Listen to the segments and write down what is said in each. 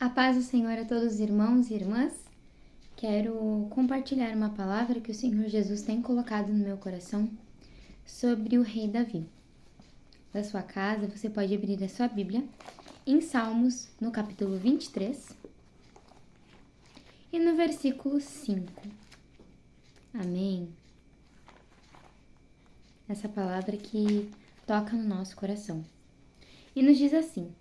A paz do Senhor a todos os irmãos e irmãs. Quero compartilhar uma palavra que o Senhor Jesus tem colocado no meu coração sobre o rei Davi. Da sua casa, você pode abrir a sua Bíblia em Salmos, no capítulo 23 e no versículo 5. Amém. Essa palavra que toca no nosso coração. E nos diz assim: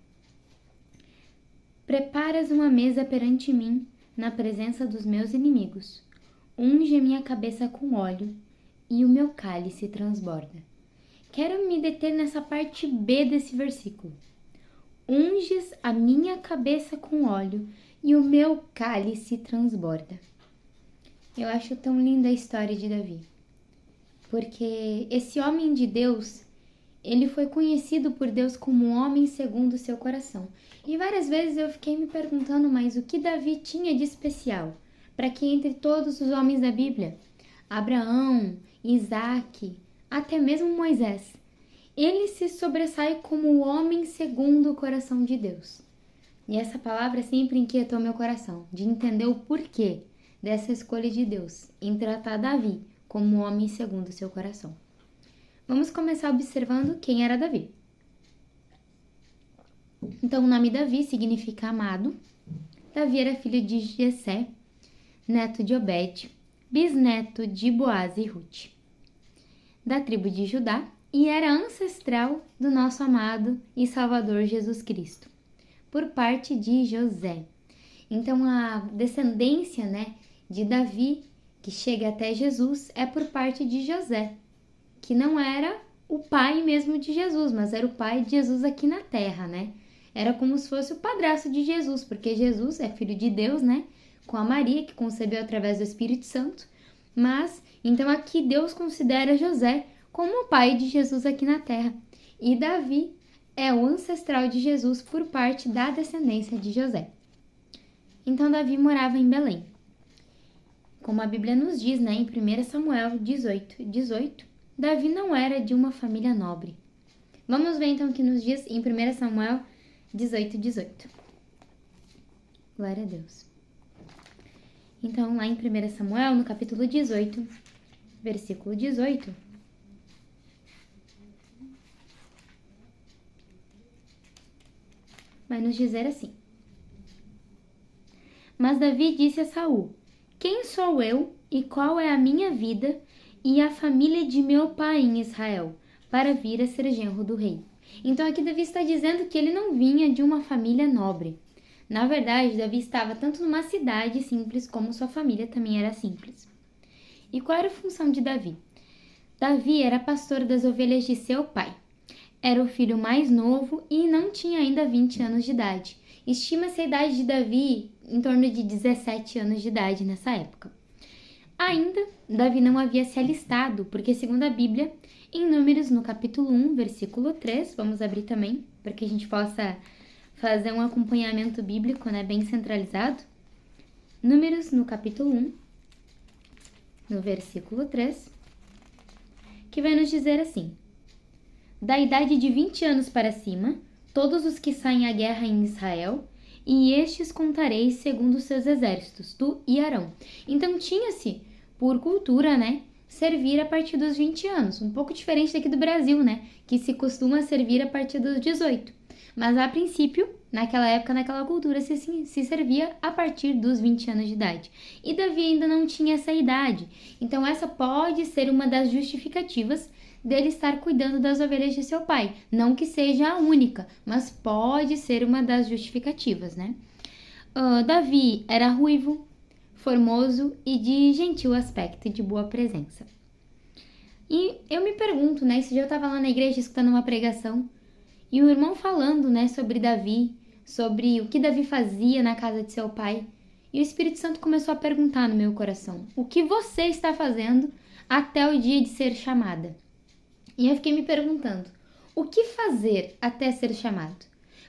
Preparas uma mesa perante mim, na presença dos meus inimigos. Unge a minha cabeça com óleo, e o meu cálice transborda. Quero me deter nessa parte B desse versículo. Unges a minha cabeça com óleo, e o meu cálice transborda. Eu acho tão linda a história de Davi, porque esse homem de Deus, ele foi conhecido por Deus como um homem segundo o seu coração. E várias vezes eu fiquei me perguntando, mas o que Davi tinha de especial para que entre todos os homens da Bíblia, Abraão, Isaac, até mesmo Moisés, ele se sobressai como o homem segundo o coração de Deus. E essa palavra sempre inquietou meu coração, de entender o porquê dessa escolha de Deus em tratar Davi como o homem segundo o seu coração. Vamos começar observando quem era Davi. Então, o nome Davi significa amado. Davi era filho de Jessé, neto de Obed, bisneto de Boaz e Ruth, da tribo de Judá, e era ancestral do nosso amado e Salvador Jesus Cristo, por parte de José. Então, a descendência, de Davi, que chega até Jesus, é por parte de José, que não era o pai mesmo de Jesus, mas era o pai de Jesus aqui na terra, Era como se fosse o padrasto de Jesus, porque Jesus é filho de Deus, com a Maria, que concebeu através do Espírito Santo. Mas, então aqui Deus considera José como o pai de Jesus aqui na terra. E Davi é o ancestral de Jesus por parte da descendência de José. Então Davi morava em Belém. Como a Bíblia nos diz, em 1 Samuel 18, Davi não era de uma família nobre. Vamos ver então o que nos diz em 1 Samuel 18. Glória a Deus. Então, lá em 1 Samuel, no capítulo 18, versículo 18, vai nos dizer assim: Mas Davi disse a Saul: Quem sou eu e qual é a minha vida e a família de meu pai em Israel, para vir a ser genro do rei? Então aqui Davi está dizendo que ele não vinha de uma família nobre. Na verdade, Davi estava tanto numa cidade simples como sua família também era simples. E qual era a função de Davi? Davi era pastor das ovelhas de seu pai. Era o filho mais novo e não tinha ainda 20 anos de idade. Estima-se a idade de Davi em torno de 17 anos de idade nessa época. Ainda, Davi não havia se alistado, porque segundo a Bíblia, em Números, no capítulo 1, versículo 3, vamos abrir também, para que a gente possa fazer um acompanhamento bíblico, bem centralizado. Números, no capítulo 1, no versículo 3, que vai nos dizer assim: Da idade de 20 anos para cima, todos os que saem à guerra em Israel, e estes contareis segundo os seus exércitos, tu e Arão. Então tinha-se, por cultura, servir a partir dos 20 anos, um pouco diferente daqui do Brasil, que se costuma servir a partir dos 18. Mas a princípio, naquela época, naquela cultura, se servia a partir dos 20 anos de idade. E Davi ainda não tinha essa idade. Então essa pode ser uma das justificativas dele estar cuidando das ovelhas de seu pai. Não que seja a única, mas pode ser uma das justificativas, Davi era ruivo, formoso e de gentil aspecto e de boa presença. E eu me pergunto, esse dia eu estava lá na igreja escutando uma pregação e o irmão falando, sobre Davi, sobre o que Davi fazia na casa de seu pai, e o Espírito Santo começou a perguntar no meu coração: o que você está fazendo até o dia de ser chamada? E eu fiquei me perguntando: o que fazer até ser chamado?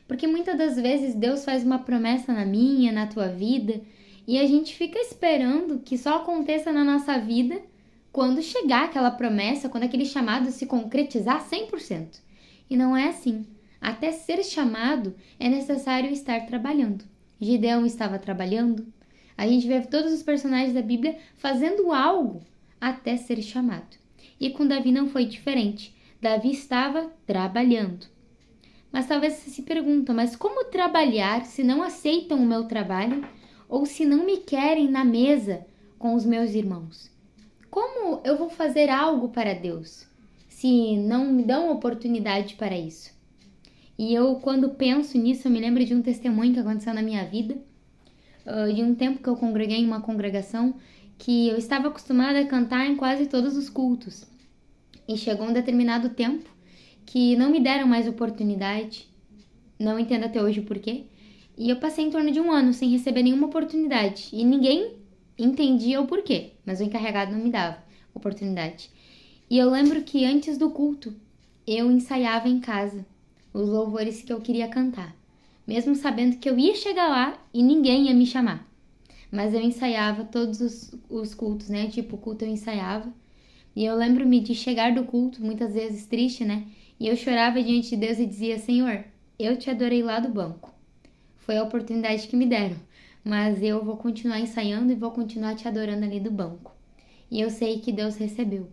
Porque muitas das vezes Deus faz uma promessa na minha, na tua vida, e a gente fica esperando que só aconteça na nossa vida quando chegar aquela promessa, quando aquele chamado se concretizar 100%. E não é assim. Até ser chamado é necessário estar trabalhando. Gideão estava trabalhando. A gente vê todos os personagens da Bíblia fazendo algo até ser chamado. E com Davi não foi diferente. Davi estava trabalhando. Mas talvez você se pergunta, mas como trabalhar se não aceitam o meu trabalho ou se não me querem na mesa com os meus irmãos? Como eu vou fazer algo para Deus se não me dão oportunidade para isso? E eu, quando penso nisso, eu me lembro de um testemunho que aconteceu na minha vida, de um tempo que eu congreguei em uma congregação que eu estava acostumada a cantar em quase todos os cultos. E chegou um determinado tempo que não me deram mais oportunidade, não entendo até hoje o porquê, e eu passei em torno de 1 ano sem receber nenhuma oportunidade, e ninguém entendia o porquê, mas o encarregado não me dava oportunidade. E eu lembro que antes do culto, eu ensaiava em casa os louvores que eu queria cantar, mesmo sabendo que eu ia chegar lá e ninguém ia me chamar. Mas eu ensaiava todos os cultos, né? Tipo, o culto eu ensaiava. E eu lembro-me de chegar do culto, muitas vezes triste, né? E eu chorava diante de Deus e dizia, Senhor, eu te adorei lá do banco. Foi a oportunidade que me deram, mas eu vou continuar ensaiando e vou continuar te adorando ali do banco. E eu sei que Deus recebeu.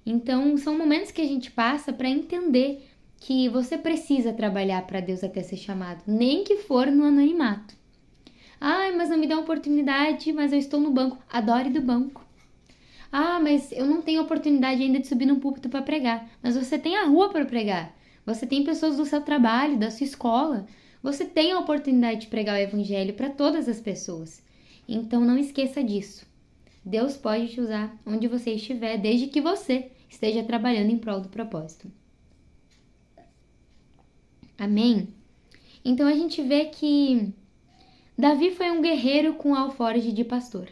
Então, são momentos que a gente passa para entender que você precisa trabalhar para Deus até ser chamado, nem que for no anonimato. Ai, mas não me dá oportunidade, mas eu estou no banco. Adore do banco. Ah, mas eu não tenho oportunidade ainda de subir num púlpito para pregar. Mas você tem a rua para pregar. Você tem pessoas do seu trabalho, da sua escola. Você tem a oportunidade de pregar o evangelho para todas as pessoas. Então não esqueça disso. Deus pode te usar onde você estiver, desde que você esteja trabalhando em prol do propósito. Amém? Então a gente vê que Davi foi um guerreiro com alforje de pastor.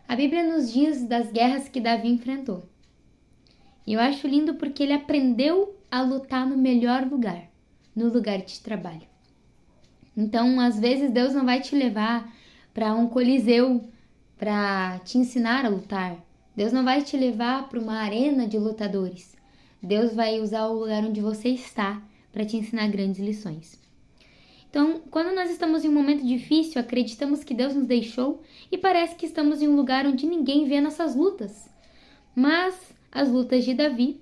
A Bíblia nos diz das guerras que Davi enfrentou. E eu acho lindo porque ele aprendeu a lutar no melhor lugar, no lugar de trabalho. Então, às vezes, Deus não vai te levar para um coliseu para te ensinar a lutar. Deus não vai te levar para uma arena de lutadores. Deus vai usar o lugar onde você está para te ensinar grandes lições. Então, quando nós estamos em um momento difícil, acreditamos que Deus nos deixou e parece que estamos em um lugar onde ninguém vê nossas lutas. Mas as lutas de Davi,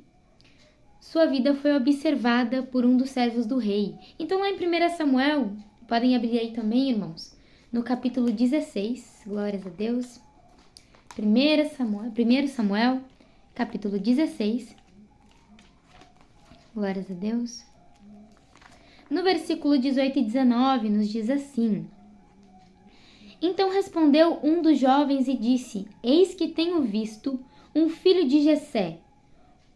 sua vida foi observada por um dos servos do rei. Então, lá em 1 Samuel, podem abrir aí também, irmãos, no capítulo 16, glórias a Deus. 1 Samuel, capítulo 16, glórias a Deus. No versículo 18 e 19 nos diz assim: Então respondeu um dos jovens e disse, Eis que tenho visto um filho de Jessé,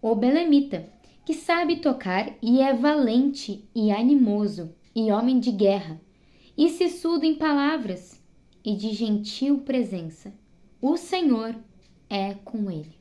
o belemita, que sabe tocar e é valente e animoso, e homem de guerra, e sisudo em palavras, e de gentil presença. O Senhor é com ele.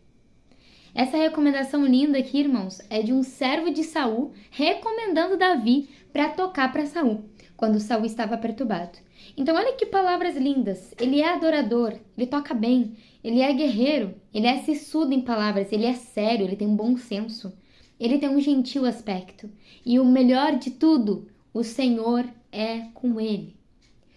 Essa recomendação linda aqui, irmãos, é de um servo de Saul recomendando Davi para tocar para Saul, quando Saul estava perturbado. Então, olha que palavras lindas. Ele é adorador, ele toca bem, ele é guerreiro, ele é sisudo em palavras, ele é sério, ele tem um bom senso, ele tem um gentil aspecto. E o melhor de tudo, o Senhor é com ele.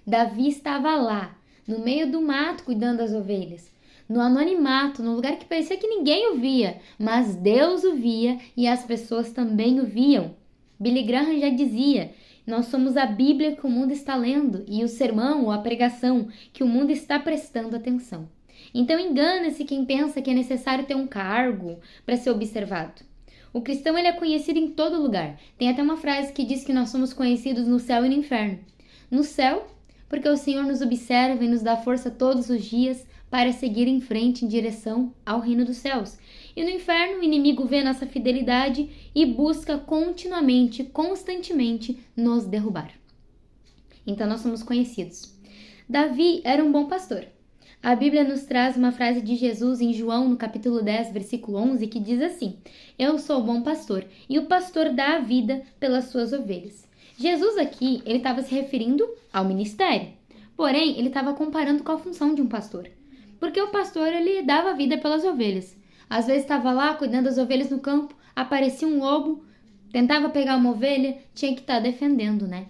Davi estava lá, no meio do mato, cuidando das ovelhas. No anonimato, no lugar que parecia que ninguém o via, mas Deus o via e as pessoas também o viam. Billy Graham já dizia, nós somos a Bíblia que o mundo está lendo e o sermão ou a pregação que o mundo está prestando atenção. Então engana-se quem pensa que é necessário ter um cargo para ser observado. O cristão ele é conhecido em todo lugar. Tem até uma frase que diz que nós somos conhecidos no céu e no inferno. No céu, porque o Senhor nos observa e nos dá força todos os dias para seguir em frente em direção ao reino dos céus. E no inferno, o inimigo vê nossa fidelidade e busca continuamente, constantemente, nos derrubar. Então, nós somos conhecidos. Davi era um bom pastor. A Bíblia nos traz uma frase de Jesus em João, no capítulo 10, versículo 11, que diz assim, Eu sou o bom pastor, e o pastor dá a vida pelas suas ovelhas. Jesus aqui, ele estava se referindo ao ministério. Porém, ele estava comparando com a função de um pastor. Porque o pastor, ele dava vida pelas ovelhas. Às vezes estava lá cuidando das ovelhas no campo, aparecia um lobo, tentava pegar uma ovelha, tinha que estar defendendo, né?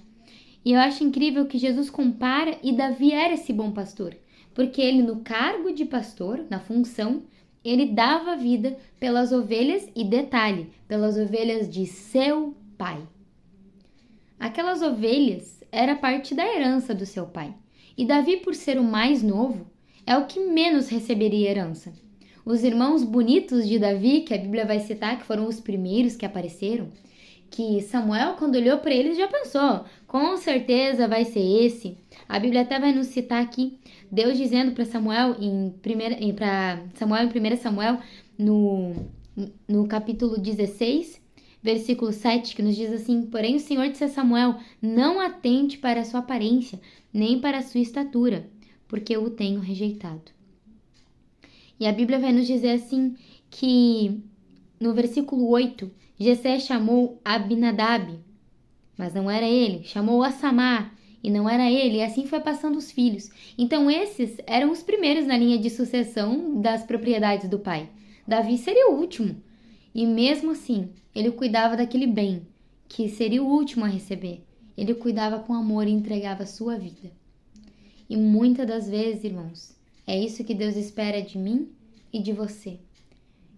E eu acho incrível que Jesus compara e Davi era esse bom pastor, porque ele, no cargo de pastor, na função, ele dava vida pelas ovelhas e, detalhe, pelas ovelhas de seu pai. Aquelas ovelhas era parte da herança do seu pai. E Davi, por ser o mais novo, é o que menos receberia herança. Os irmãos bonitos de Davi, que a Bíblia vai citar, que foram os primeiros que apareceram, que Samuel, quando olhou para eles, já pensou, com certeza vai ser esse. A Bíblia até vai nos citar aqui, Deus dizendo para Samuel, em 1 Samuel, no capítulo 16, versículo 7, que nos diz assim: porém o Senhor disse a Samuel, não atente para a sua aparência, nem para a sua estatura, porque eu o tenho rejeitado. E a Bíblia vai nos dizer assim, que no versículo 8, Jessé chamou Abinadab, mas não era ele, chamou a Samar, e não era ele, e assim foi passando os filhos. Então esses eram os primeiros na linha de sucessão das propriedades do pai. Davi seria o último, e mesmo assim, ele cuidava daquele bem, que seria o último a receber. Ele cuidava com amor e entregava a sua vida. E muitas das vezes, irmãos, é isso que Deus espera de mim e de você.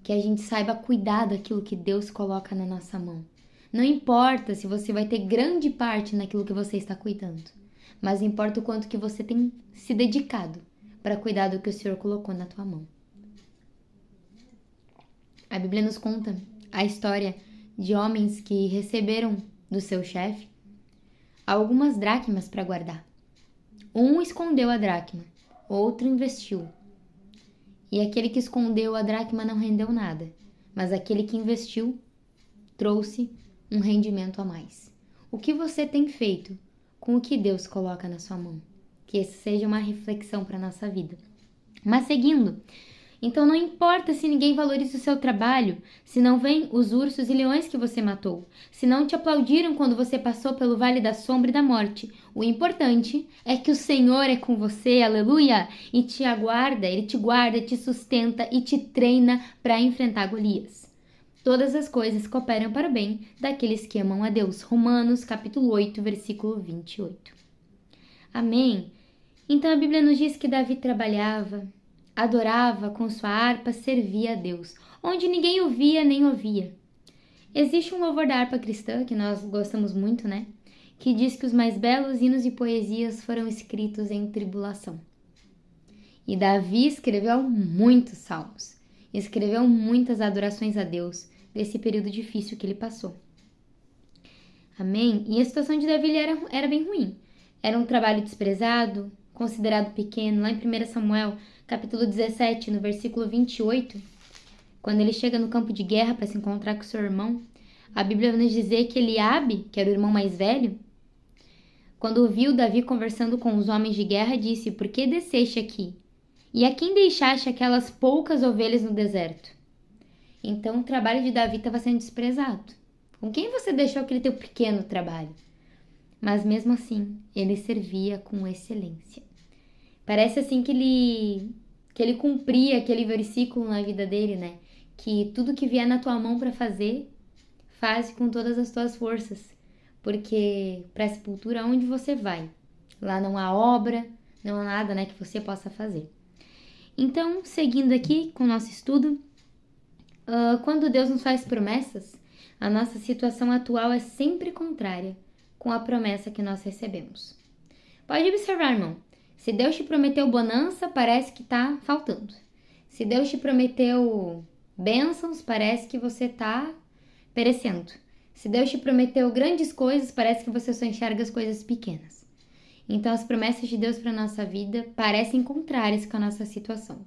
Que a gente saiba cuidar daquilo que Deus coloca na nossa mão. Não importa se você vai ter grande parte naquilo que você está cuidando, mas importa o quanto que você tem se dedicado para cuidar do que o Senhor colocou na tua mão. A Bíblia nos conta a história de homens que receberam do seu chefe algumas dracmas para guardar. Um escondeu a dracma, outro investiu. E aquele que escondeu a dracma não rendeu nada, mas aquele que investiu trouxe um rendimento a mais. O que você tem feito com o que Deus coloca na sua mão? Que essa seja uma reflexão para a nossa vida. Mas seguindo, então não importa se ninguém valoriza o seu trabalho, se não vêm os ursos e leões que você matou, se não te aplaudiram quando você passou pelo vale da sombra e da morte. O importante é que o Senhor é com você, aleluia, e te aguarda, Ele te guarda, te sustenta e te treina para enfrentar Golias. Todas as coisas cooperam para o bem daqueles que amam a Deus. Romanos capítulo 8, versículo 28. Amém? Então a Bíblia nos diz que Davi trabalhava, adorava com sua harpa, servia a Deus, onde ninguém o via nem ouvia. Existe um louvor da harpa cristã, que nós gostamos muito, né? Que diz que os mais belos hinos e poesias foram escritos em tribulação. E Davi escreveu muitos salmos, escreveu muitas adorações a Deus desse período difícil que ele passou. Amém? E a situação de Davi era bem ruim. Era um trabalho desprezado, considerado pequeno. Lá em 1 Samuel, capítulo 17, no versículo 28, quando ele chega no campo de guerra para se encontrar com seu irmão, a Bíblia vai nos dizer que Eliabe, que era o irmão mais velho, quando viu Davi conversando com os homens de guerra, disse: por que desceste aqui? E a quem deixaste aquelas poucas ovelhas no deserto? Então o trabalho de Davi estava sendo desprezado. Com quem você deixou aquele teu pequeno trabalho? Mas mesmo assim, ele servia com excelência. Parece assim que ele cumpria aquele versículo na vida dele, né? Que tudo que vier na tua mão para fazer, faz com todas as tuas forças. Porque para a sepultura, onde você vai? Lá não há obra, não há nada, né, que você possa fazer. Então, seguindo aqui com o nosso estudo, quando Deus nos faz promessas, a nossa situação atual é sempre contrária com a promessa que nós recebemos. Pode observar, irmão. Se Deus te prometeu bonança, parece que está faltando. Se Deus te prometeu bênçãos, parece que você está perecendo. Se Deus te prometeu grandes coisas, parece que você só enxerga as coisas pequenas. Então, as promessas de Deus para a nossa vida parecem contrárias com a nossa situação.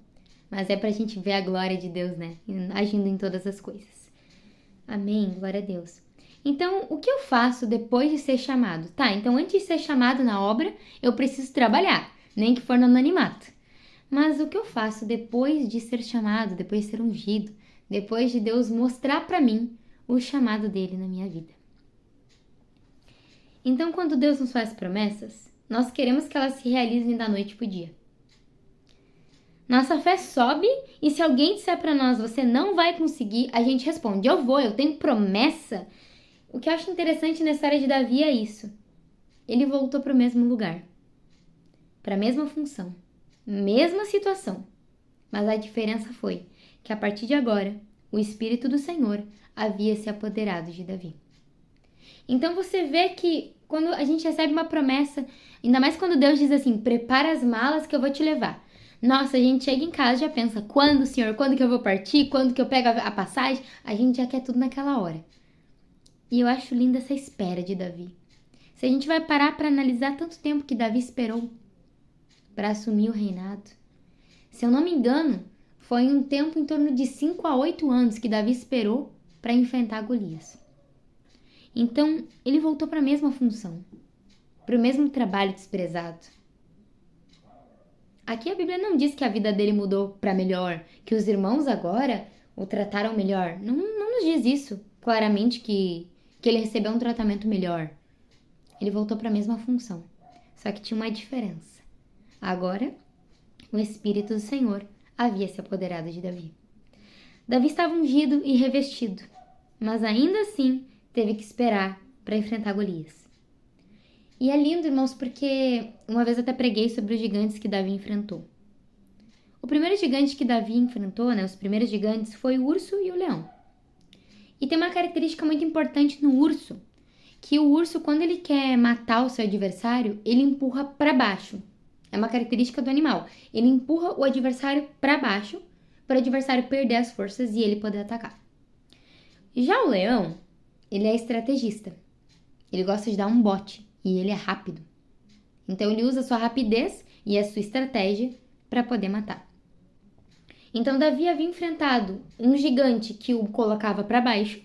Mas é para a gente ver a glória de Deus, né? Agindo em todas as coisas. Amém? Glória a Deus. Então, o que eu faço depois de ser chamado? Tá, então antes de ser chamado na obra, eu preciso trabalhar, nem que for no anonimato. Mas o que eu faço depois de ser chamado, depois de ser ungido, depois de Deus mostrar para mim o chamado dele na minha vida? Então, quando Deus nos faz promessas, nós queremos que elas se realizem da noite pro dia. Nossa fé sobe e se alguém disser para nós, você não vai conseguir, a gente responde, eu vou, eu tenho promessa. O que eu acho interessante na história de Davi é isso. ele voltou para o mesmo lugar, para a mesma função, mesma situação. Mas a diferença foi que a partir de agora, o Espírito do Senhor havia se apoderado de Davi. Então você vê que quando a gente recebe uma promessa, ainda mais quando Deus diz assim, prepara as malas que eu vou te levar. Nossa, a gente chega em casa e já pensa, quando, Senhor? Quando que eu vou partir? Quando que eu pego a passagem? A gente já quer tudo naquela hora. E eu acho linda essa espera de Davi. Se a gente vai parar para analisar tanto tempo que Davi esperou para assumir o reinado, se eu não me engano, foi um tempo em torno de 5 a 8 anos que Davi esperou para enfrentar Golias. Então, ele voltou para a mesma função, para o mesmo trabalho desprezado. Aqui a Bíblia não diz que a vida dele mudou para melhor, que os irmãos agora o trataram melhor. Não nos diz isso claramente que ele recebeu um tratamento melhor. Ele voltou para a mesma função, só que tinha uma diferença. Agora, o Espírito do Senhor havia se apoderado de Davi. Davi estava ungido e revestido, mas ainda assim teve que esperar para enfrentar Golias. E é lindo, irmãos, porque uma vez eu até preguei sobre os gigantes que Davi enfrentou. O primeiro gigante que Davi enfrentou, os primeiros gigantes, foi o urso e o leão. E tem uma característica muito importante no urso, que o urso, quando ele quer matar o seu adversário, ele empurra para baixo. É uma característica do animal. Ele empurra o adversário para baixo, para o adversário perder as forças e ele poder atacar. Já o leão, ele é estrategista. Ele gosta de dar um bote e ele é rápido. Então ele usa a sua rapidez e a sua estratégia para poder matar. Então Davi havia enfrentado um gigante que o colocava para baixo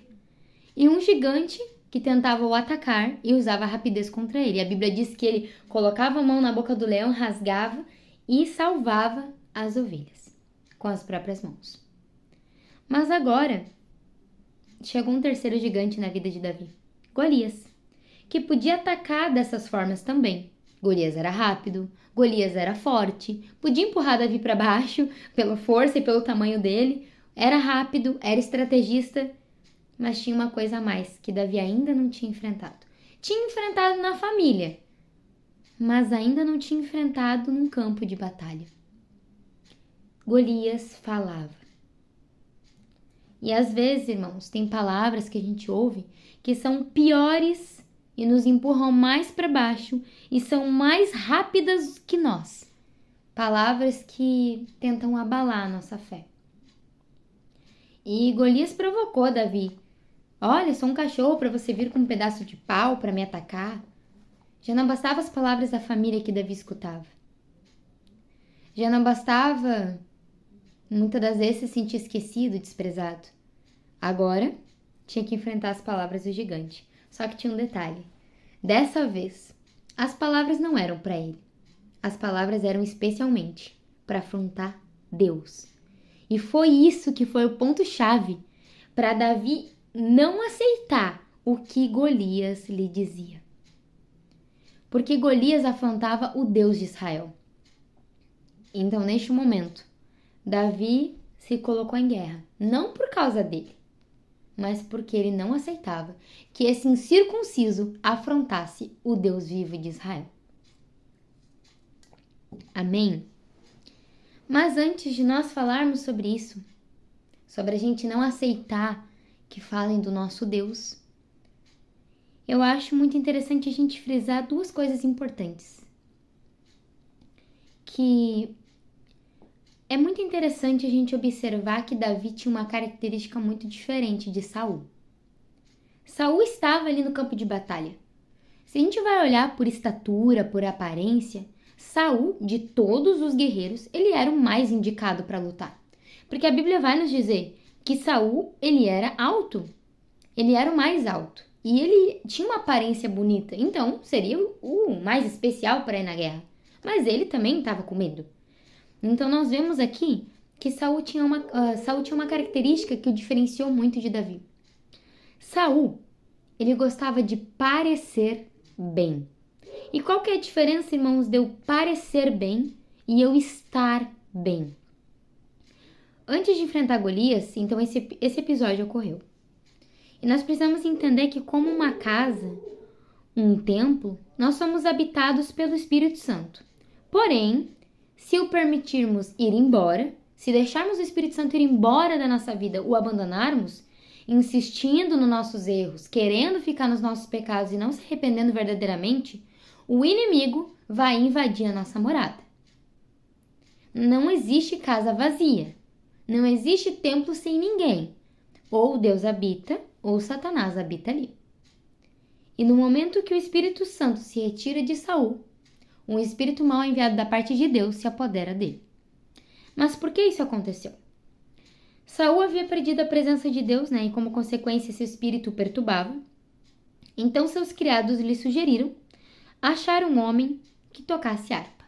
e um gigante que tentava o atacar e usava a rapidez contra ele. A Bíblia diz que ele colocava a mão na boca do leão, rasgava e salvava as ovelhas com as próprias mãos. Mas agora chegou um terceiro gigante na vida de Davi, Golias, que podia atacar dessas formas também. Golias era rápido, Golias era forte, podia empurrar Davi para baixo pela força e pelo tamanho dele, era rápido, era estrategista, mas tinha uma coisa a mais que Davi ainda não tinha enfrentado. Tinha enfrentado na família, mas ainda não tinha enfrentado num campo de batalha. Golias falava. E às vezes, irmãos, tem palavras que a gente ouve que são piores e nos empurram mais para baixo e são mais rápidas que nós. Palavras que tentam abalar a nossa fé. E Golias provocou Davi. Olha, sou um cachorro para você vir com um pedaço de pau para me atacar. Já não bastava as palavras da família que Davi escutava. Já não bastava, muitas das vezes, se sentir esquecido, desprezado. Agora, tinha que enfrentar as palavras do gigante. Só que tinha um detalhe. Dessa vez, as palavras não eram para ele. As palavras eram especialmente para afrontar Deus. E foi isso que foi o ponto-chave para Davi não aceitar o que Golias lhe dizia. Porque Golias afrontava o Deus de Israel. Então, neste momento, Davi se colocou em guerra. Não por causa dele, mas porque ele não aceitava que esse incircunciso afrontasse o Deus vivo de Israel. Amém? Mas antes de nós falarmos sobre isso, sobre a gente não aceitar que falem do nosso Deus, eu acho muito interessante a gente frisar duas coisas importantes. Que é muito interessante a gente observar que Davi tinha uma característica muito diferente de Saul. Saul estava ali no campo de batalha. Se a gente vai olhar por estatura, por aparência, Saul, de todos os guerreiros, ele era o mais indicado para lutar. Porque a Bíblia vai nos dizer que Saul, ele era alto. Ele era o mais alto. E ele tinha uma aparência bonita. Então, seria o mais especial para ir na guerra. Mas ele também estava com medo. Então, nós vemos aqui que Saul tinha uma característica que o diferenciou muito de Davi. Saul, ele gostava de parecer bem. E qual que é a diferença, irmãos, de eu parecer bem e eu estar bem? Antes de enfrentar Golias, então esse episódio ocorreu. E nós precisamos entender que como uma casa, um templo, nós somos habitados pelo Espírito Santo. Porém, se o permitirmos ir embora, se deixarmos o Espírito Santo ir embora da nossa vida, o abandonarmos, insistindo nos nossos erros, querendo ficar nos nossos pecados e não se arrependendo verdadeiramente, o inimigo vai invadir a nossa morada. Não existe casa vazia. Não existe templo sem ninguém. Ou Deus habita, ou Satanás habita ali. E no momento que o Espírito Santo se retira de Saul, um espírito mau enviado da parte de Deus se apodera dele. Mas por que isso aconteceu? Saul havia perdido a presença de Deus, e como consequência esse espírito o perturbava. Então seus criados lhe sugeriram achar um homem que tocasse harpa.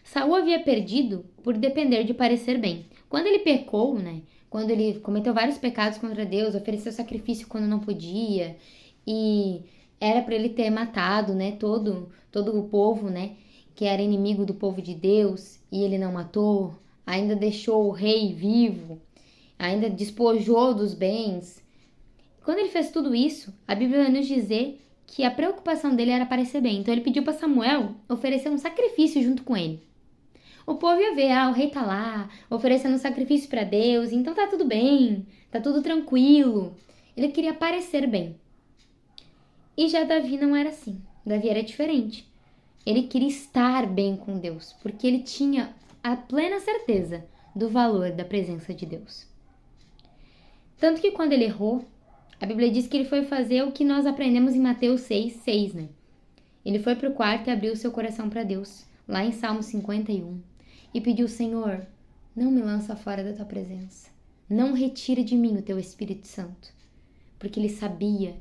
Saul havia perdido por depender de parecer bem. Quando ele pecou, quando ele cometeu vários pecados contra Deus, ofereceu sacrifício quando não podia, e era para ele ter matado, todo o povo, que era inimigo do povo de Deus, e ele não matou, ainda deixou o rei vivo, ainda despojou dos bens. Quando ele fez tudo isso, a Bíblia vai nos dizer que a preocupação dele era parecer bem. Então ele pediu para Samuel oferecer um sacrifício junto com ele. O povo ia ver, o rei tá lá, oferecendo um sacrifício para Deus, então tá tudo bem, tá tudo tranquilo. Ele queria parecer bem. E já Davi não era assim. Davi era diferente. Ele queria estar bem com Deus, porque ele tinha a plena certeza do valor da presença de Deus. Tanto que quando ele errou, a Bíblia diz que ele foi fazer o que nós aprendemos em Mateus 6:6, Ele foi para o quarto e abriu seu coração para Deus, lá em Salmo 51, e pediu: Senhor, não me lança fora da tua presença. Não retira de mim o teu Espírito Santo. Porque ele sabia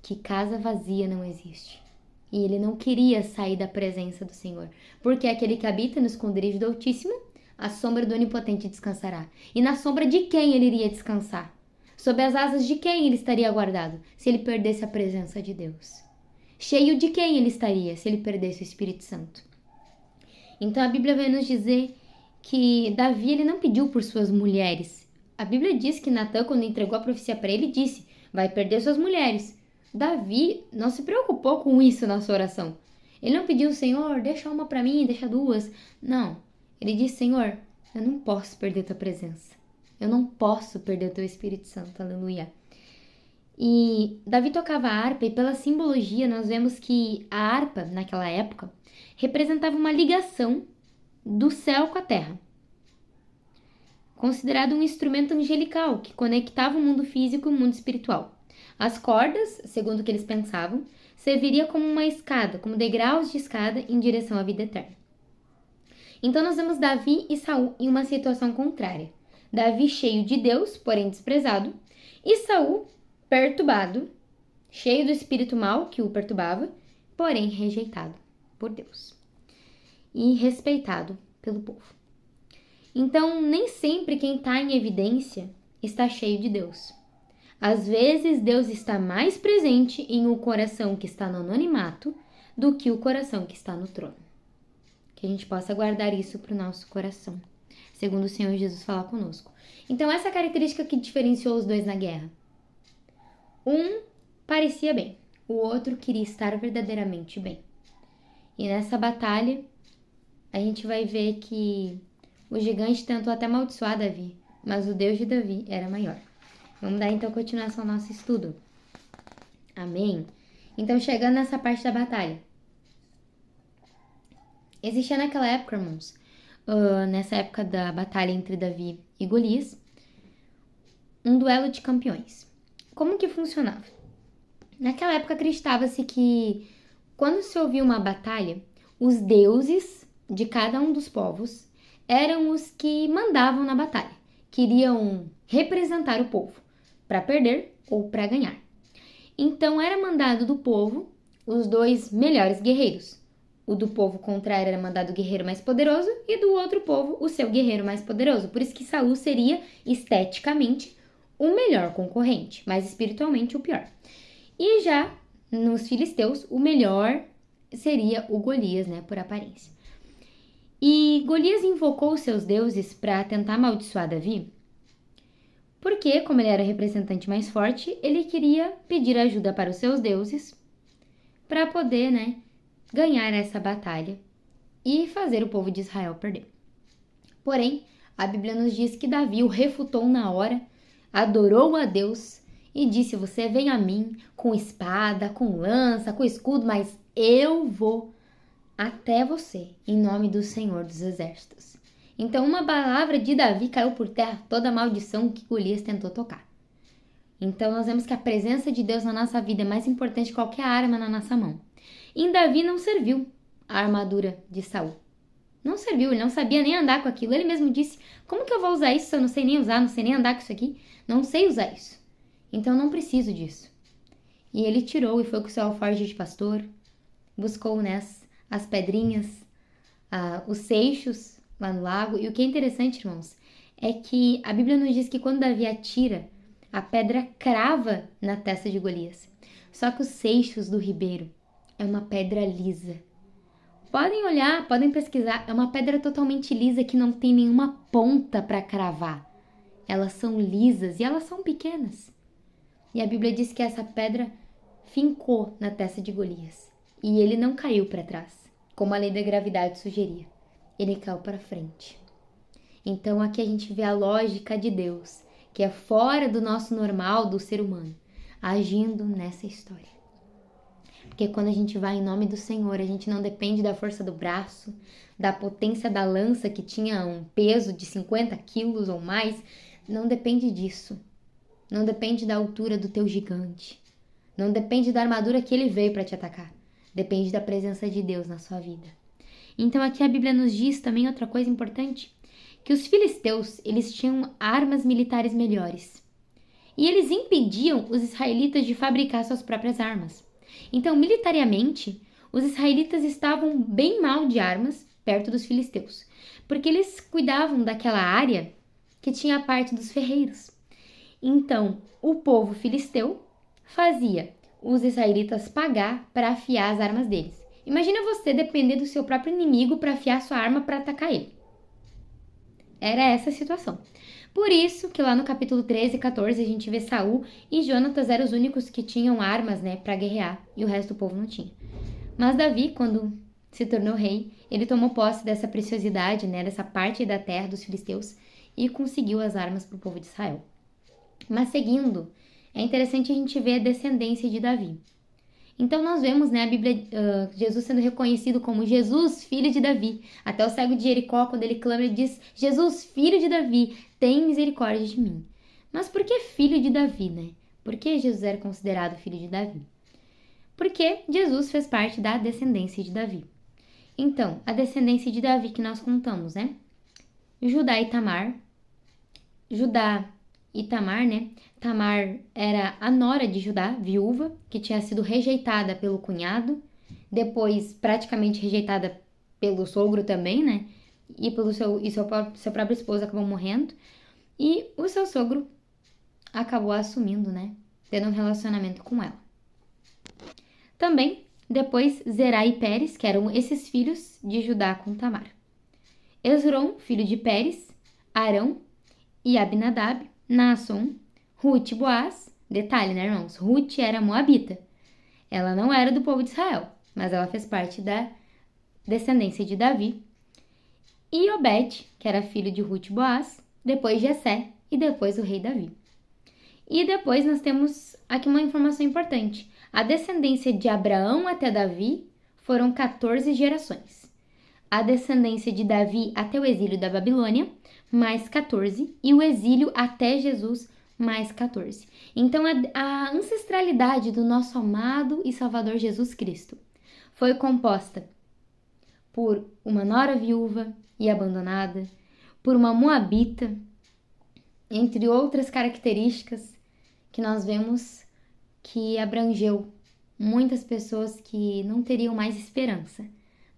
que casa vazia não existe. E ele não queria sair da presença do Senhor. Porque aquele que habita no esconderijo do Altíssimo, a sombra do Onipotente descansará. E na sombra de quem ele iria descansar? Sob as asas de quem ele estaria guardado, se ele perdesse a presença de Deus? Cheio de quem ele estaria, se ele perdesse o Espírito Santo? Então a Bíblia vai nos dizer que Davi ele não pediu por suas mulheres. A Bíblia diz que Natã, quando entregou a profecia para ele, disse: vai perder suas mulheres. Davi não se preocupou com isso na sua oração. Ele não pediu: Senhor, deixa uma para mim, deixa duas. Não. Ele disse: Senhor, eu não posso perder tua presença. Eu não posso perder o teu Espírito Santo. Aleluia. E Davi tocava a harpa, e pela simbologia nós vemos que a harpa, naquela época, representava uma ligação do céu com a terra. Considerado um instrumento angelical que conectava o mundo físico e o mundo espiritual. As cordas, segundo o que eles pensavam, serviria como uma escada, como degraus de escada em direção à vida eterna. Então nós vemos Davi e Saul em uma situação contrária. Davi cheio de Deus, porém desprezado, e Saul perturbado, cheio do espírito mau que o perturbava, porém rejeitado por Deus e respeitado pelo povo. Então, nem sempre quem está em evidência está cheio de Deus. Às vezes, Deus está mais presente em um coração que está no anonimato do que o coração que está no trono. Que a gente possa guardar isso para o nosso coração, segundo o Senhor Jesus falar conosco. Então, essa característica que diferenciou os dois na guerra. Um parecia bem, o outro queria estar verdadeiramente bem. E nessa batalha, a gente vai ver que o gigante tentou até amaldiçoar Davi, mas o Deus de Davi era maior. Vamos dar então continuação ao nosso estudo. Amém? Então, chegando nessa parte da batalha. Existia naquela época, irmãos, nessa época da batalha entre Davi e Golias, um duelo de campeões. Como que funcionava? Naquela época acreditava-se que quando se ouvia uma batalha, os deuses de cada um dos povos eram os que mandavam na batalha, queriam representar o povo para perder ou para ganhar. Então era mandado do povo os dois melhores guerreiros. O do povo contrário era mandado o guerreiro mais poderoso e do outro povo o seu guerreiro mais poderoso. Por isso que Saul seria esteticamente o melhor concorrente, mas espiritualmente o pior. E já nos filisteus, o melhor seria o Golias, por aparência. E Golias invocou os seus deuses para tentar amaldiçoar Davi, porque, como ele era o representante mais forte, ele queria pedir ajuda para os seus deuses para poder, né, ganhar essa batalha e fazer o povo de Israel perder. Porém, a Bíblia nos diz que Davi o refutou na hora, adorou a Deus e disse: você vem a mim com espada, com lança, com escudo, mas eu vou até você, em nome do Senhor dos Exércitos. Então, uma palavra de Davi caiu por terra toda a maldição que Golias tentou tocar. Então, nós vemos que a presença de Deus na nossa vida é mais importante que qualquer arma na nossa mão. E em Davi não serviu a armadura de Saul. Não serviu, ele não sabia nem andar com aquilo. Ele mesmo disse: como que eu vou usar isso se eu não sei nem usar, não sei nem andar com isso aqui? Não sei usar isso. Então, não preciso disso. E ele tirou e foi com o seu alforje de pastor, buscou as pedrinhas, os seixos lá no lago. E o que é interessante, irmãos, é que a Bíblia nos diz que quando Davi atira, a pedra crava na testa de Golias. Só que os seixos do ribeiro é uma pedra lisa. Podem olhar, podem pesquisar, é uma pedra totalmente lisa que não tem nenhuma ponta para cravar. Elas são lisas e elas são pequenas. E a Bíblia diz que essa pedra fincou na testa de Golias. E ele não caiu para trás, como a lei da gravidade sugeria. Ele caiu para frente. Então aqui a gente vê a lógica de Deus, que é fora do nosso normal, do ser humano, agindo nessa história. Porque quando a gente vai em nome do Senhor, a gente não depende da força do braço, da potência da lança que tinha um peso de 50 quilos ou mais. Não depende disso. Não depende da altura do teu gigante. Não depende da armadura que ele veio para te atacar. Depende da presença de Deus na sua vida. Então aqui a Bíblia nos diz também outra coisa importante, que os filisteus, eles tinham armas militares melhores. E eles impediam os israelitas de fabricar suas próprias armas. Então, militariamente, os israelitas estavam bem mal de armas perto dos filisteus, porque eles cuidavam daquela área que tinha a parte dos ferreiros. Então, o povo filisteu fazia os israelitas pagar para afiar as armas deles. Imagina você depender do seu próprio inimigo para afiar sua arma para atacar ele. Era essa a situação. Por isso que lá no capítulo 13 e 14 a gente vê Saul e Jonatas eram os únicos que tinham armas, para guerrear, e o resto do povo não tinha. Mas Davi, quando se tornou rei, ele tomou posse dessa preciosidade, dessa parte da terra dos filisteus, e conseguiu as armas para o povo de Israel. Mas seguindo, é interessante a gente ver a descendência de Davi. Então nós vemos, a Bíblia, Jesus sendo reconhecido como Jesus, filho de Davi. Até o cego de Jericó, quando ele clama, ele diz: Jesus, filho de Davi, tem misericórdia de mim. Mas por que filho de Davi, Por que Jesus era considerado filho de Davi? Porque Jesus fez parte da descendência de Davi. Então, a descendência de Davi que nós contamos, Judá e Tamar. Judá e Tamar, Tamar era a nora de Judá, viúva, que tinha sido rejeitada pelo cunhado, depois praticamente rejeitada pelo sogro também, E pelo seu próprio esposo acabou morrendo, e o seu sogro acabou assumindo, tendo um relacionamento com ela. Também, depois, Zerá e Pérez, que eram esses filhos de Judá com Tamar. Esrom, filho de Pérez, Arão e Abinadab, Naasson, Ruth e Boaz. Detalhe, irmãos? Ruth era moabita. Ela não era do povo de Israel, mas ela fez parte da descendência de Davi. E Obed, que era filho de Ruth e Boaz, depois Jessé e depois o rei Davi. E depois nós temos aqui uma informação importante. A descendência de Abraão até Davi foram 14 gerações. A descendência de Davi até o exílio da Babilônia, mais 14, e o exílio até Jesus, mais 14. Então, a ancestralidade do nosso amado e Salvador Jesus Cristo foi composta por uma nora viúva e abandonada, por uma moabita, entre outras características que nós vemos que abrangeu muitas pessoas que não teriam mais esperança,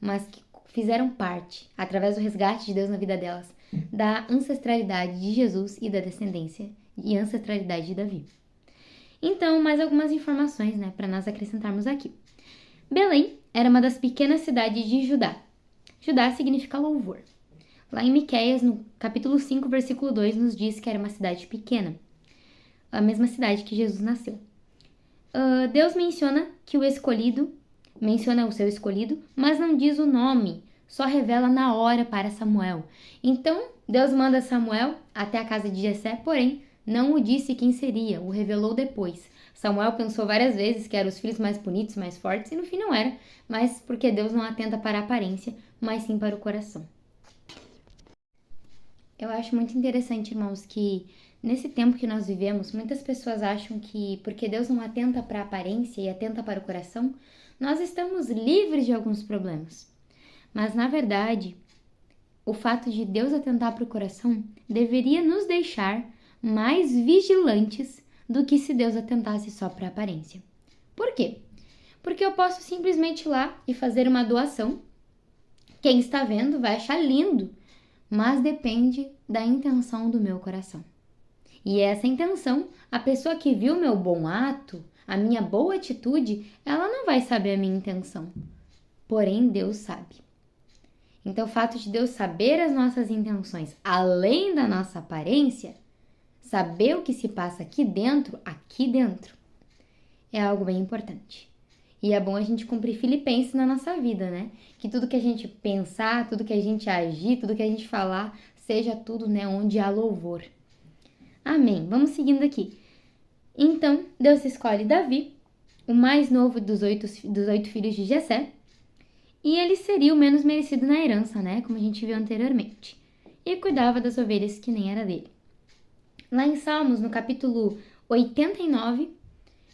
mas que fizeram parte, através do resgate de Deus na vida delas, da ancestralidade de Jesus e da descendência e ancestralidade de Davi. Então, mais algumas informações, para nós acrescentarmos aqui. Belém era uma das pequenas cidades de Judá. Judá significa louvor. Lá em Miqueias, no capítulo 5, versículo 2, nos diz que era uma cidade pequena, a mesma cidade que Jesus nasceu. Deus menciona que o escolhido menciona o seu escolhido, mas não diz o nome, só revela na hora para Samuel. Então, Deus manda Samuel até a casa de Jessé, porém, não o disse quem seria, o revelou depois. Samuel pensou várias vezes que eram os filhos mais bonitos, mais fortes, e no fim não era, mas porque Deus não atenta para a aparência, mas sim para o coração. Eu acho muito interessante, irmãos, que nesse tempo que nós vivemos, muitas pessoas acham que porque Deus não atenta para a aparência e atenta para o coração, nós estamos livres de alguns problemas. Mas, na verdade, o fato de Deus atentar para o coração deveria nos deixar mais vigilantes do que se Deus atentasse só para a aparência. Por quê? Porque eu posso simplesmente ir lá e fazer uma doação. Quem está vendo vai achar lindo, mas depende da intenção do meu coração. E essa intenção, a pessoa que viu meu bom ato, a minha boa atitude, ela não vai saber a minha intenção. Porém, Deus sabe. Então, o fato de Deus saber as nossas intenções, além da nossa aparência, saber o que se passa aqui dentro, é algo bem importante. E é bom a gente cumprir Filipenses na nossa vida, né? Que tudo que a gente pensar, tudo que a gente agir, tudo que a gente falar, seja tudo, né, onde há louvor. Amém. Vamos seguindo aqui. Então, Deus escolhe Davi, o mais novo dos oito filhos de Jessé, e ele seria o menos merecido na herança, né? Como a gente viu anteriormente. E cuidava das ovelhas que nem era dele. Lá em Salmos, no capítulo 89,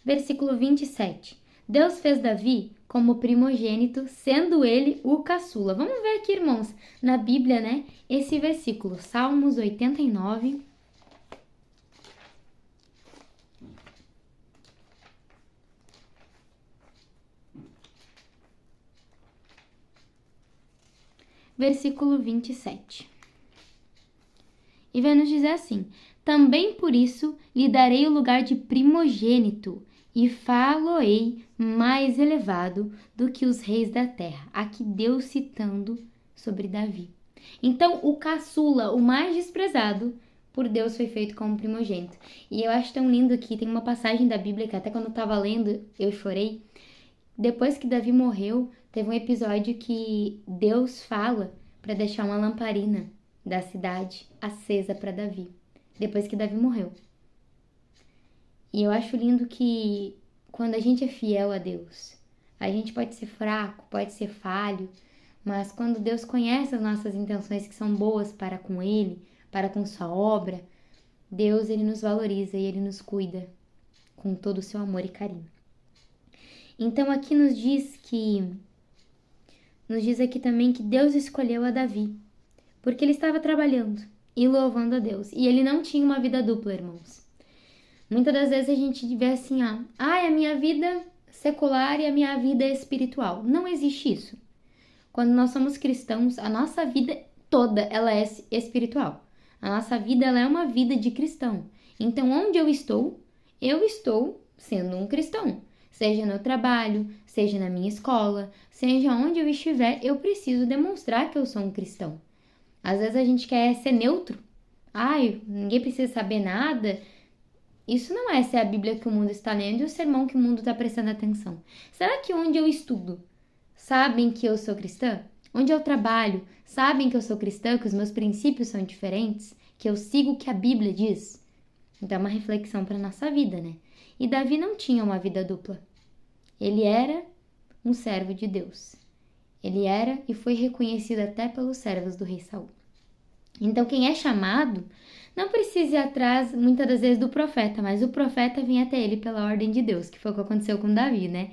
versículo 27, Deus fez Davi como primogênito, sendo ele o caçula. Vamos ver aqui, irmãos, na Bíblia, né? Esse versículo, Salmos 89, versículo 27. E vai nos dizer assim: também por isso lhe darei o lugar de primogênito e fá-lo-ei mais elevado do que os reis da terra. Aqui Deus citando sobre Davi. Então, o caçula, o mais desprezado, por Deus foi feito como primogênito. E eu acho tão lindo que tem uma passagem da Bíblia que até quando eu estava lendo eu chorei. Depois que Davi morreu, teve um episódio que Deus fala para deixar uma lamparina da cidade acesa para Davi, depois que Davi morreu. E eu acho lindo que quando a gente é fiel a Deus, a gente pode ser fraco, pode ser falho, mas quando Deus conhece as nossas intenções que são boas para com Ele, para com sua obra, Deus, Ele nos valoriza e Ele nos cuida com todo o seu amor e carinho. Então aqui nos diz aqui também que Deus escolheu a Davi, porque ele estava trabalhando e louvando a Deus. E ele não tinha uma vida dupla, irmãos. Muitas das vezes a gente vê assim, a minha vida secular e a minha vida espiritual. Não existe isso. Quando nós somos cristãos, a nossa vida toda, ela é espiritual. A nossa vida, ela é uma vida de cristão. Então, onde eu estou sendo um cristão. Seja no trabalho, seja na minha escola, seja onde eu estiver, eu preciso demonstrar que eu sou um cristão. Às vezes a gente quer ser neutro. Ninguém precisa saber nada. Isso não é se é a Bíblia que o mundo está lendo e o sermão que o mundo está prestando atenção. Será que onde eu estudo, sabem que eu sou cristã? Onde eu trabalho, sabem que eu sou cristã, que os meus princípios são diferentes, que eu sigo o que a Bíblia diz? Então é uma reflexão para a nossa vida, né? E Davi não tinha uma vida dupla. Ele era um servo de Deus. Ele era e foi reconhecido até pelos servos do rei Saul. Então quem é chamado não precisa ir atrás muitas das vezes do profeta, mas o profeta vem até ele pela ordem de Deus, que foi o que aconteceu com Davi, né?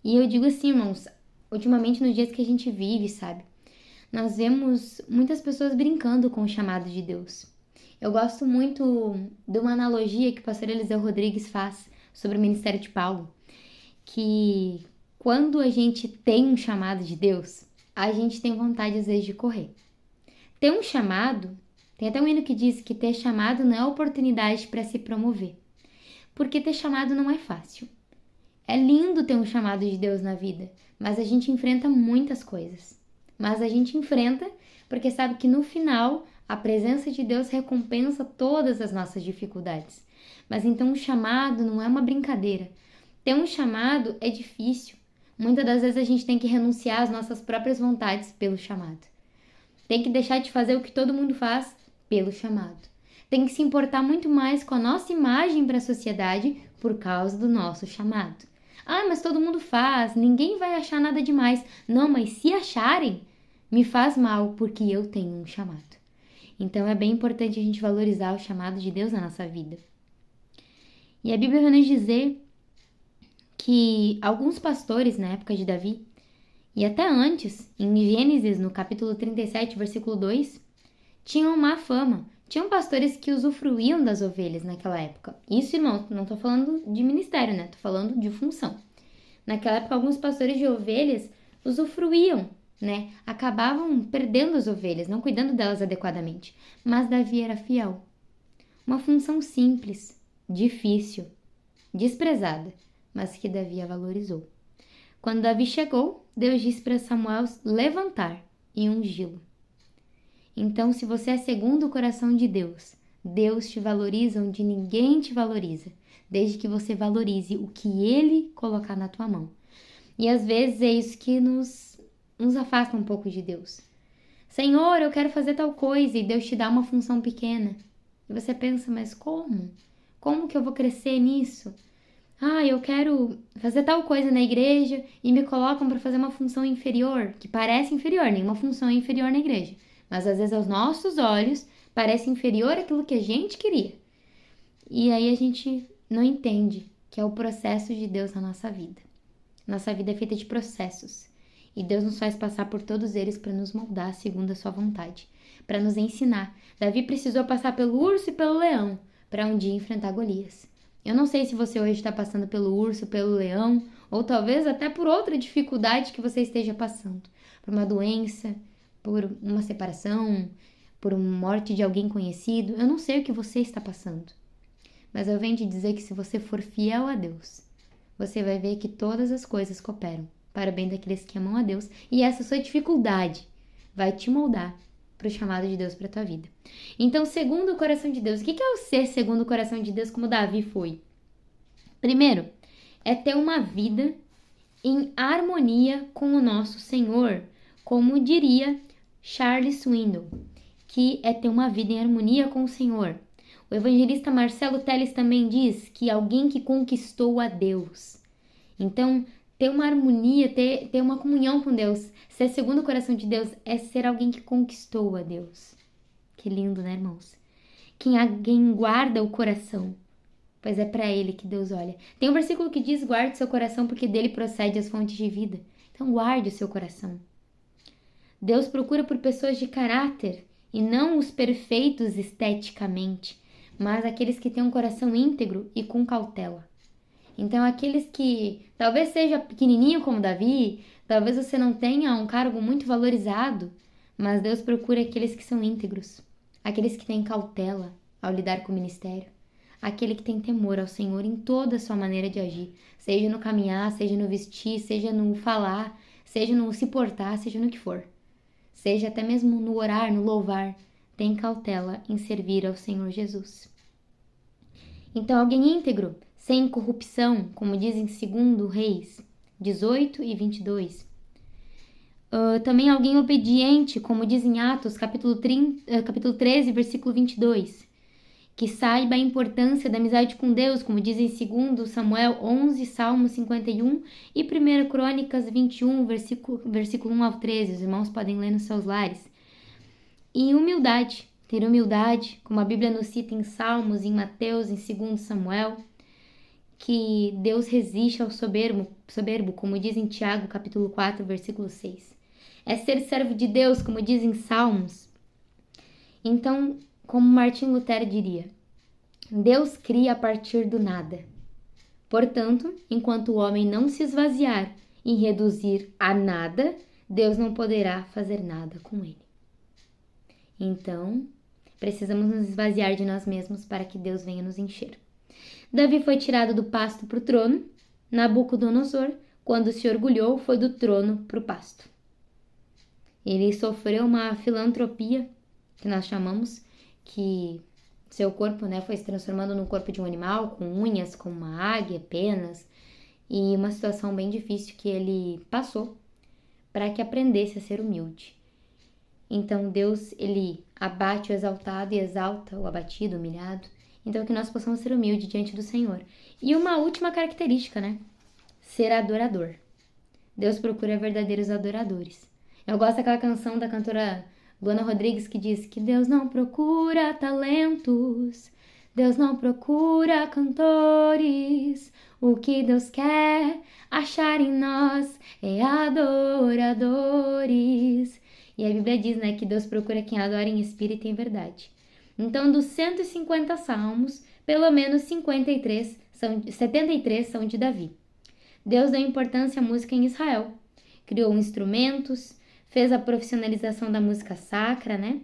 E eu digo assim, irmãos, ultimamente nos dias que a gente vive, sabe? Nós vemos muitas pessoas brincando com o chamado de Deus. Eu gosto muito de uma analogia que o pastor Eliseu Rodrigues faz sobre o ministério de Paulo, que quando a gente tem um chamado de Deus, a gente tem vontade às vezes de correr. Ter um chamado, tem até um hino que diz que ter chamado não é oportunidade para se promover, porque ter chamado não é fácil. É lindo ter um chamado de Deus na vida, mas a gente enfrenta muitas coisas. Mas a gente enfrenta porque sabe que no final a presença de Deus recompensa todas as nossas dificuldades. Mas então um chamado não é uma brincadeira. Ter um chamado é difícil. Muitas das vezes a gente tem que renunciar às nossas próprias vontades pelo chamado. Tem que deixar de fazer o que todo mundo faz pelo chamado. Tem que se importar muito mais com a nossa imagem para a sociedade por causa do nosso chamado. Ah, mas todo mundo faz, ninguém vai achar nada demais. Não, mas se acharem, me faz mal porque eu tenho um chamado. Então é bem importante a gente valorizar o chamado de Deus na nossa vida. E a Bíblia vai nos dizer que alguns pastores na época de Davi, e até antes, em Gênesis, no capítulo 37, versículo 2, tinham má fama. Tinham pastores que usufruíam das ovelhas naquela época. Isso, irmão, não tô falando de ministério, né? Tô falando de função. Naquela época, alguns pastores de ovelhas usufruíam, né? Acabavam perdendo as ovelhas, não cuidando delas adequadamente. Mas Davi era fiel. Uma função simples, difícil, desprezada, mas que Davi a valorizou. Quando Davi chegou, Deus disse para Samuel levantar e ungí-lo. Então, se você é segundo o coração de Deus, Deus te valoriza onde ninguém te valoriza, desde que você valorize o que Ele colocar na tua mão. E às vezes é isso que nos afasta um pouco de Deus. Senhor, eu quero fazer tal coisa, e Deus te dá uma função pequena. E você pensa, mas como? Como que eu vou crescer nisso? Ah, eu quero fazer tal coisa na igreja e me colocam para fazer uma função inferior, que parece inferior, nenhuma função é inferior na igreja. Mas às vezes aos nossos olhos parece inferior àquilo que a gente queria. E aí a gente não entende que é o processo de Deus na nossa vida. Nossa vida é feita de processos. E Deus nos faz passar por todos eles para nos moldar segundo a sua vontade, para nos ensinar. Davi precisou passar pelo urso e pelo leão para um dia enfrentar Golias. Eu não sei se você hoje está passando pelo urso, pelo leão, ou talvez até por outra dificuldade que você esteja passando. Por uma doença, por uma separação, por uma morte de alguém conhecido. Eu não sei o que você está passando. Mas eu venho te dizer que se você for fiel a Deus, você vai ver que todas as coisas cooperam para o bem daqueles que amam a Deus. E essa sua dificuldade vai te moldar para o chamado de Deus para a tua vida. Então, segundo o coração de Deus, o que é o ser segundo o coração de Deus, como Davi foi? Primeiro, é ter uma vida em harmonia com o nosso Senhor, como diria Charles Swindoll, que é ter uma vida em harmonia com o Senhor. O evangelista Marcelo Telles também diz que alguém que conquistou a Deus. Então, ter uma harmonia, ter uma comunhão com Deus, ser segundo o coração de Deus, é ser alguém que conquistou a Deus. Que lindo, né, irmãos? Quem guarda o coração, pois é para ele que Deus olha. Tem um versículo que diz, guarde seu coração porque dele procede as fontes de vida. Então, guarde o seu coração. Deus procura por pessoas de caráter e não os perfeitos esteticamente, mas aqueles que têm um coração íntegro e com cautela. Então, aqueles que talvez seja pequenininho como Davi, talvez você não tenha um cargo muito valorizado, mas Deus procura aqueles que são íntegros, aqueles que têm cautela ao lidar com o ministério, aquele que tem temor ao Senhor em toda a sua maneira de agir, seja no caminhar, seja no vestir, seja no falar, seja no se portar, seja no que for, seja até mesmo no orar, no louvar, tem cautela em servir ao Senhor Jesus. Então, alguém íntegro, sem corrupção, como dizem 2 Reis 18 e 22. Também alguém obediente, como diz em Atos, capítulo 13, versículo 22. Que saiba a importância da amizade com Deus, como diz em 2 Samuel 11, Salmo 51 e 1 Crônicas 21, versículo 1 ao 13. Os irmãos podem ler nos seus lares. E humildade, ter humildade, como a Bíblia nos cita em Salmos, em Mateus, em 2 Samuel, que Deus resiste ao soberbo, como diz em Tiago, capítulo 4, versículo 6. É ser servo de Deus, como diz em Salmos. Então, como Martim Lutero diria, Deus cria a partir do nada. Portanto, enquanto o homem não se esvaziar e reduzir a nada, Deus não poderá fazer nada com ele. Então, precisamos nos esvaziar de nós mesmos para que Deus venha nos encher. Davi foi tirado do pasto para o trono. Nabucodonosor, quando se orgulhou, foi do trono para o pasto. Ele sofreu uma filantropia, que nós chamamos, que seu corpo, foi se transformando num corpo de um animal, com unhas, com uma águia, penas. e uma situação bem difícil que ele passou para que aprendesse a ser humilde. Então Deus, ele abate o exaltado e exalta o abatido, o humilhado. Então que nós possamos ser humildes diante do Senhor. E uma última característica, né? Ser adorador. Deus procura verdadeiros adoradores. Eu gosto daquela canção da cantora Luana Rodrigues que diz que Deus não procura talentos, Deus não procura cantores, o que Deus quer achar em nós é adoradores. E a Bíblia diz, né, que Deus procura quem adora em espírito e em verdade. Então, dos 150 salmos, pelo menos 73 são de Davi. Deus deu importância à música em Israel. Criou instrumentos, fez a profissionalização da música sacra, né?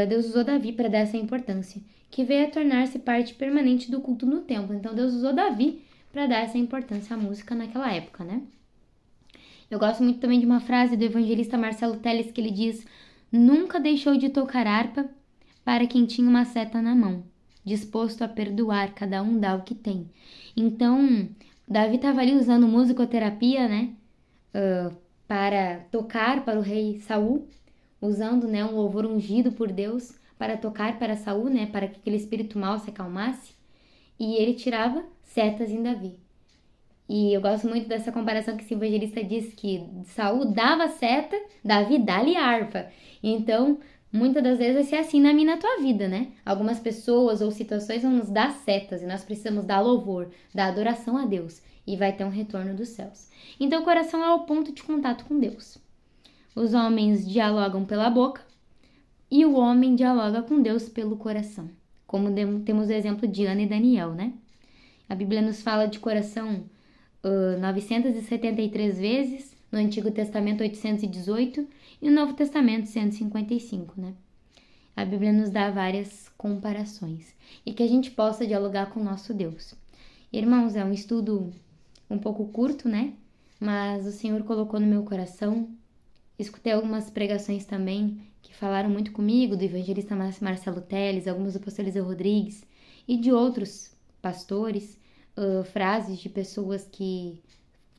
Deus usou Davi para dar essa importância, que veio a tornar-se parte permanente do culto no templo. Então, Deus usou Davi para dar essa importância à música naquela época, né? Eu gosto muito também de uma frase do evangelista Marcelo Telles que ele diz: nunca deixou de tocar harpa para quem tinha uma seta na mão, disposto a perdoar, cada um dá o que tem. Então, Davi estava ali usando musicoterapia, né, para tocar para o rei Saul, usando, né, um louvor ungido por Deus para tocar para Saul, né, para que aquele espírito mau se acalmasse, e ele tirava setas em Davi. E eu gosto muito dessa comparação que esse evangelista diz que Saul dava seta, Davi dá-lhe harpa. Então, muitas das vezes vai ser assim na minha e na tua vida, né? Algumas pessoas ou situações vão nos dar setas e nós precisamos dar louvor, dar adoração a Deus e vai ter um retorno dos céus. Então o coração é o ponto de contato com Deus. Os homens dialogam pela boca e o homem dialoga com Deus pelo coração. Como temos o exemplo de Ana e Daniel, né? A Bíblia nos fala de coração 973 vezes, no Antigo Testamento 818 e no Novo Testamento 155, né? A Bíblia nos dá várias comparações e que a gente possa dialogar com o nosso Deus. Irmãos, é um estudo um pouco curto, né? Mas o Senhor colocou no meu coração. Escutei algumas pregações também que falaram muito comigo, do evangelista Marcelo Telles, algumas do pastor Eliseu Rodrigues e de outros pastores, frases de pessoas que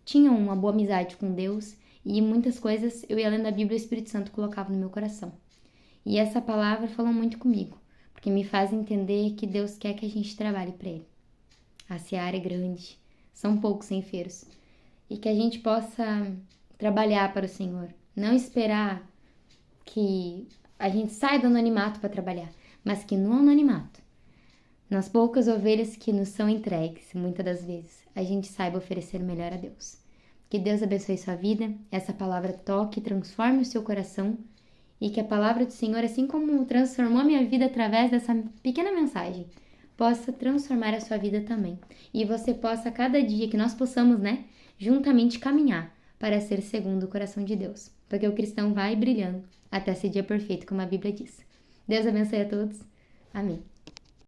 tinham uma boa amizade com Deus e muitas coisas eu ia lendo a Bíblia e o Espírito Santo colocava no meu coração. E essa palavra falou muito comigo, porque me faz entender que Deus quer que a gente trabalhe para Ele. A seara é grande, são poucos ceifeiros, e que a gente possa trabalhar para o Senhor, não esperar que a gente saia do anonimato para trabalhar, mas que no anonimato, nas poucas ovelhas que nos são entregues, muitas das vezes, a gente saiba oferecer o melhor a Deus. Que Deus abençoe sua vida, essa palavra toque e transforme o seu coração e que a palavra do Senhor, assim como transformou a minha vida através dessa pequena mensagem, possa transformar a sua vida também. E você possa, cada dia que nós possamos, né, juntamente caminhar para ser segundo o coração de Deus. Porque o cristão vai brilhando até esse dia perfeito, como a Bíblia diz. Deus abençoe a todos. Amém.